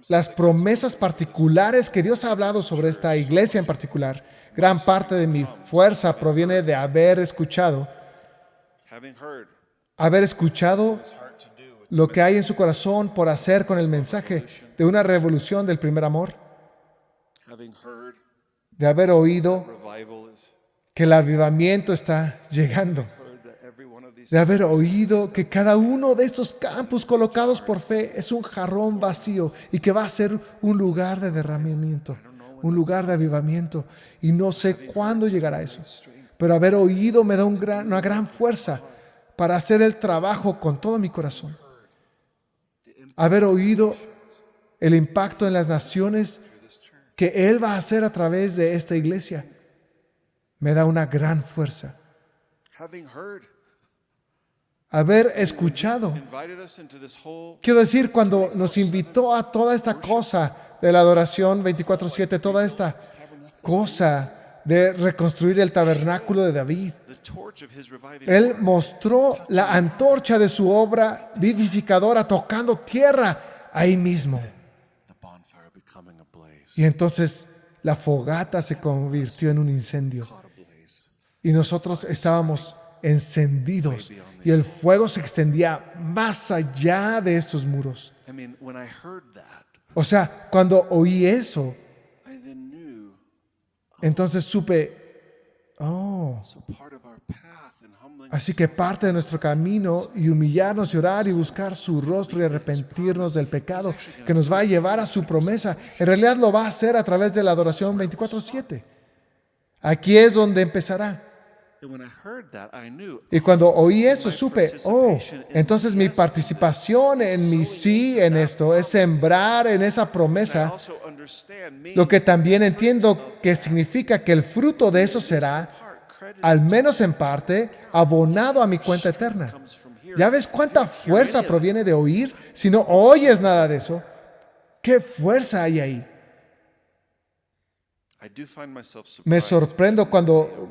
Las promesas particulares que Dios ha hablado sobre esta iglesia en particular, gran parte de mi fuerza proviene de haber escuchado lo que hay en su corazón por hacer con el mensaje de una revolución del primer amor, de haber oído que el avivamiento está llegando, de haber oído que cada uno de estos campos colocados por fe es un jarrón vacío y que va a ser un lugar de derramamiento, un lugar de avivamiento, y no sé cuándo llegará eso, pero haber oído me da una gran fuerza para hacer el trabajo con todo mi corazón. Haber oído el impacto en las naciones que Él va a hacer a través de esta iglesia me da una gran fuerza. Haber escuchado. Quiero decir, cuando nos invitó a toda esta cosa de la adoración 24/7, toda esta cosa de reconstruir el tabernáculo de David, Él mostró la antorcha de su obra vivificadora tocando tierra ahí mismo. Y entonces la fogata se convirtió en un incendio. Y nosotros estábamos encendidos y el fuego se extendía más allá de estos muros. O sea, cuando oí eso, entonces supe, así que parte de nuestro camino y humillarnos y orar y buscar su rostro y arrepentirnos del pecado que nos va a llevar a su promesa, en realidad lo va a hacer a través de la adoración 24/7. Aquí es donde empezará. Y cuando oí eso, supe, entonces mi participación en mi sí en esto es sembrar en esa promesa, lo que también entiendo que significa que el fruto de eso será, al menos en parte, abonado a mi cuenta eterna. ¿Ya ves cuánta fuerza proviene de oír? Si no oyes nada de eso, ¿qué fuerza hay ahí? Me sorprendo cuando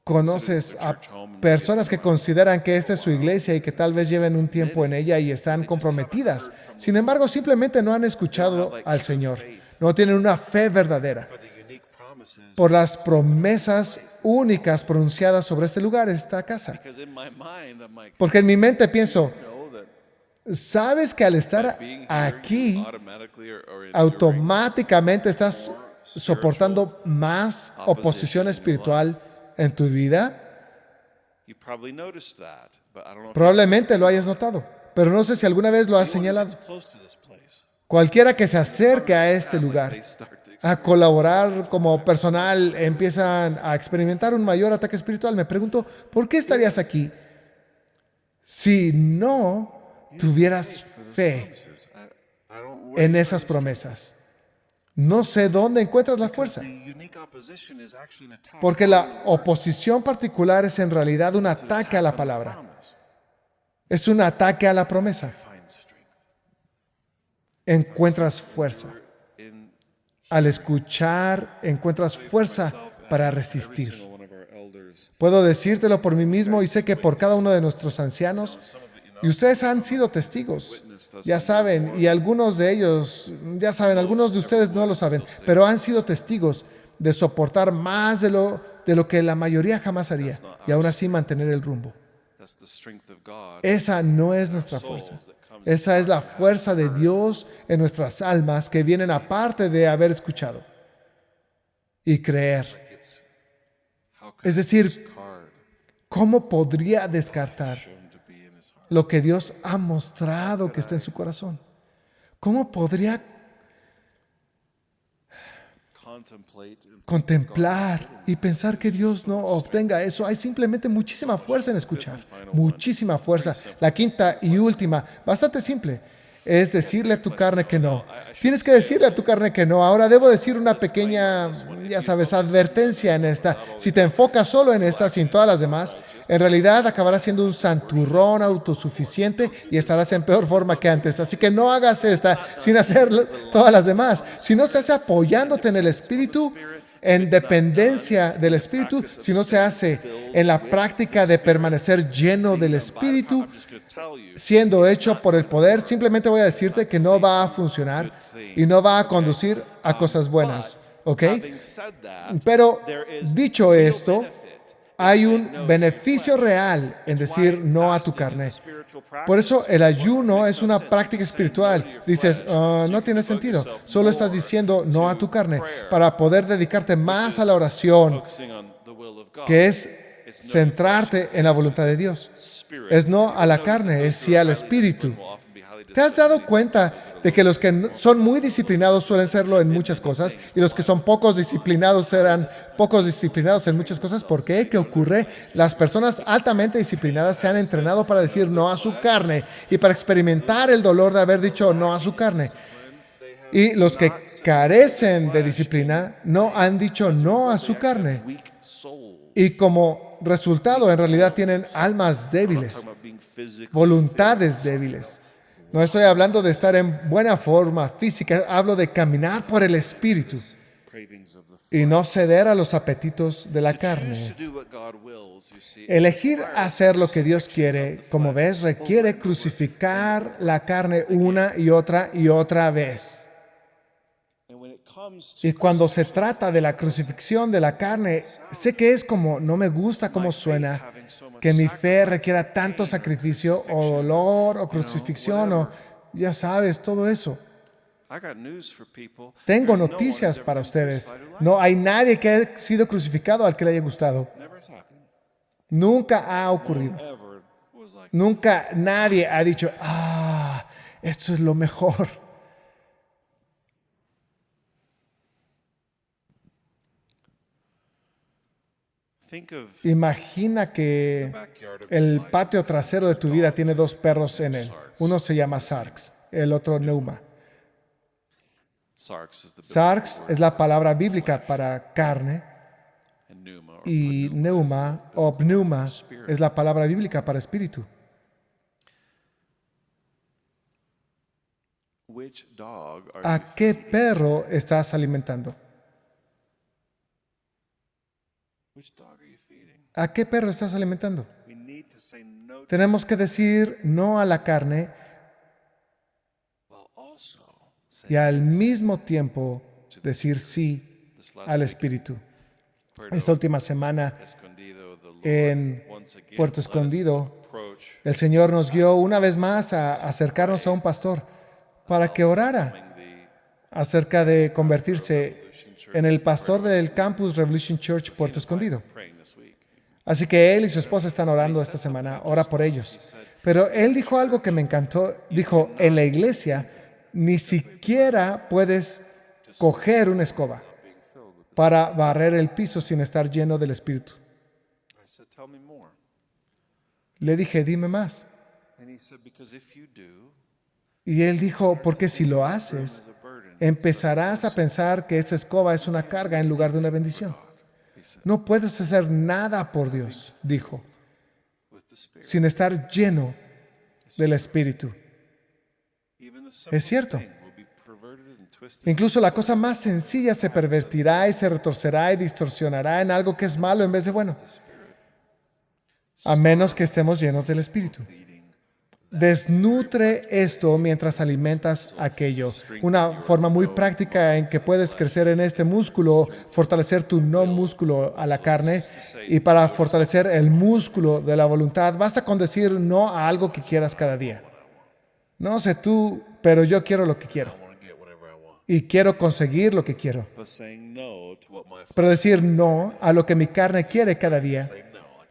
Conoces a personas que consideran que esta es su iglesia y que tal vez lleven un tiempo en ella y están comprometidas. Sin embargo, simplemente no han escuchado al Señor. No tienen una fe verdadera por las promesas únicas pronunciadas sobre este lugar, esta casa. Porque en mi mente pienso, sabes que al estar aquí, automáticamente estás soportando más oposición espiritual en tu vida. Probablemente lo hayas notado, pero no sé si alguna vez lo has señalado. Cualquiera que se acerque a este lugar a colaborar como personal empiezan a experimentar un mayor ataque espiritual. Me pregunto, ¿por qué estarías aquí si no tuvieras fe en esas promesas? No sé dónde encuentras la fuerza, porque la oposición particular es en realidad un ataque a la palabra. Es un ataque a la promesa. Encuentras fuerza. Al escuchar, encuentras fuerza para resistir. Puedo decírtelo por mí mismo y sé que por cada uno de nuestros ancianos, y ustedes han sido testigos, ya saben, y algunos de ellos, ya saben, algunos de ustedes no lo saben, pero han sido testigos de soportar más de lo que la mayoría jamás haría, y aún así mantener el rumbo. Esa no es nuestra fuerza. Esa es la fuerza de Dios en nuestras almas que vienen aparte de haber escuchado y creer. Es decir, ¿cómo podría descartar lo que Dios ha mostrado que está en su corazón? ¿Cómo podría contemplar y pensar que Dios no obtenga eso? Hay simplemente muchísima fuerza en escuchar, muchísima fuerza. La quinta y última, bastante simple, es decirle a tu carne que no. Tienes que decirle a tu carne que no. Ahora debo decir una pequeña, ya sabes, advertencia en esta. Si te enfocas solo en esta sin todas las demás, en realidad acabarás siendo un santurrón autosuficiente y estarás en peor forma que antes. Así que no hagas esta sin hacer todas las demás. Si no se hace apoyándote en el Espíritu, en dependencia del Espíritu, si no se hace en la práctica de permanecer lleno del Espíritu, siendo hecho por el poder, simplemente voy a decirte que no va a funcionar y no va a conducir a cosas buenas, ¿ok? Pero dicho esto, hay un beneficio real en decir no a tu carne. Por eso el ayuno es una práctica espiritual. Dices, no tiene sentido. Solo estás diciendo no a tu carne para poder dedicarte más a la oración, que es centrarte en la voluntad de Dios. Es no a la carne, es sí al espíritu. ¿Te has dado cuenta de que los que son muy disciplinados suelen serlo en muchas cosas y los que son pocos disciplinados serán pocos disciplinados en muchas cosas? ¿Por qué? ¿Qué ocurre? Las personas altamente disciplinadas se han entrenado para decir no a su carne y para experimentar el dolor de haber dicho no a su carne. Y los que carecen de disciplina no han dicho no a su carne. Y como resultado, en realidad tienen almas débiles, voluntades débiles. No estoy hablando de estar en buena forma física, hablo de caminar por el Espíritu y no ceder a los apetitos de la carne. Elegir hacer lo que Dios quiere, como ves, requiere crucificar la carne una y otra vez. Y cuando se trata de la crucifixión de la carne, sé que es como, no me gusta cómo suena, que mi fe requiera tanto sacrificio o dolor o crucifixión o, ya sabes, todo eso. Tengo noticias para ustedes. No hay nadie que haya sido crucificado al que le haya gustado. Nunca ha ocurrido. Nunca nadie ha dicho, esto es lo mejor. Imagina que el patio trasero de tu vida tiene dos perros en él. Uno se llama Sarx, el otro Neuma. Sarx es la palabra bíblica para carne y Neuma o Pneuma es la palabra bíblica para espíritu. ¿A qué perro estás alimentando? ¿A qué perro estás alimentando? Tenemos que decir no a la carne y al mismo tiempo decir sí al Espíritu. Esta última semana en Puerto Escondido, el Señor nos guió una vez más a acercarnos a un pastor para que orara acerca de convertirse en el pastor del campus Revolution Church Puerto Escondido. Así que él y su esposa están orando esta semana, ora por ellos. Pero él dijo algo que me encantó. Dijo, en la iglesia ni siquiera puedes coger una escoba para barrer el piso sin estar lleno del Espíritu. Le dije, dime más. Y él dijo, porque si lo haces, empezarás a pensar que esa escoba es una carga en lugar de una bendición. No puedes hacer nada por Dios, dijo, sin estar lleno del Espíritu. Es cierto. Incluso la cosa más sencilla se pervertirá y se retorcerá y distorsionará en algo que es malo en vez de bueno, a menos que estemos llenos del Espíritu. Desnutre esto mientras alimentas aquello. Una forma muy práctica en que puedes crecer en este músculo, fortalecer tu no músculo a la carne, y para fortalecer el músculo de la voluntad, basta con decir no a algo que quieras cada día. No sé tú, pero yo quiero lo que quiero. Y quiero conseguir lo que quiero. Pero decir no a lo que mi carne quiere cada día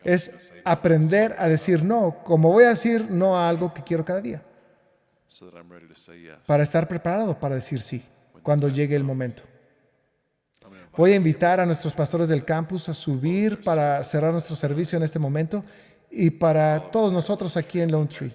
es aprender a decir no, como voy a decir no a algo que quiero cada día, para estar preparado para decir sí cuando llegue el momento. Voy a invitar a nuestros pastores del campus a subir para cerrar nuestro servicio en este momento y para todos nosotros aquí en Lone Tree.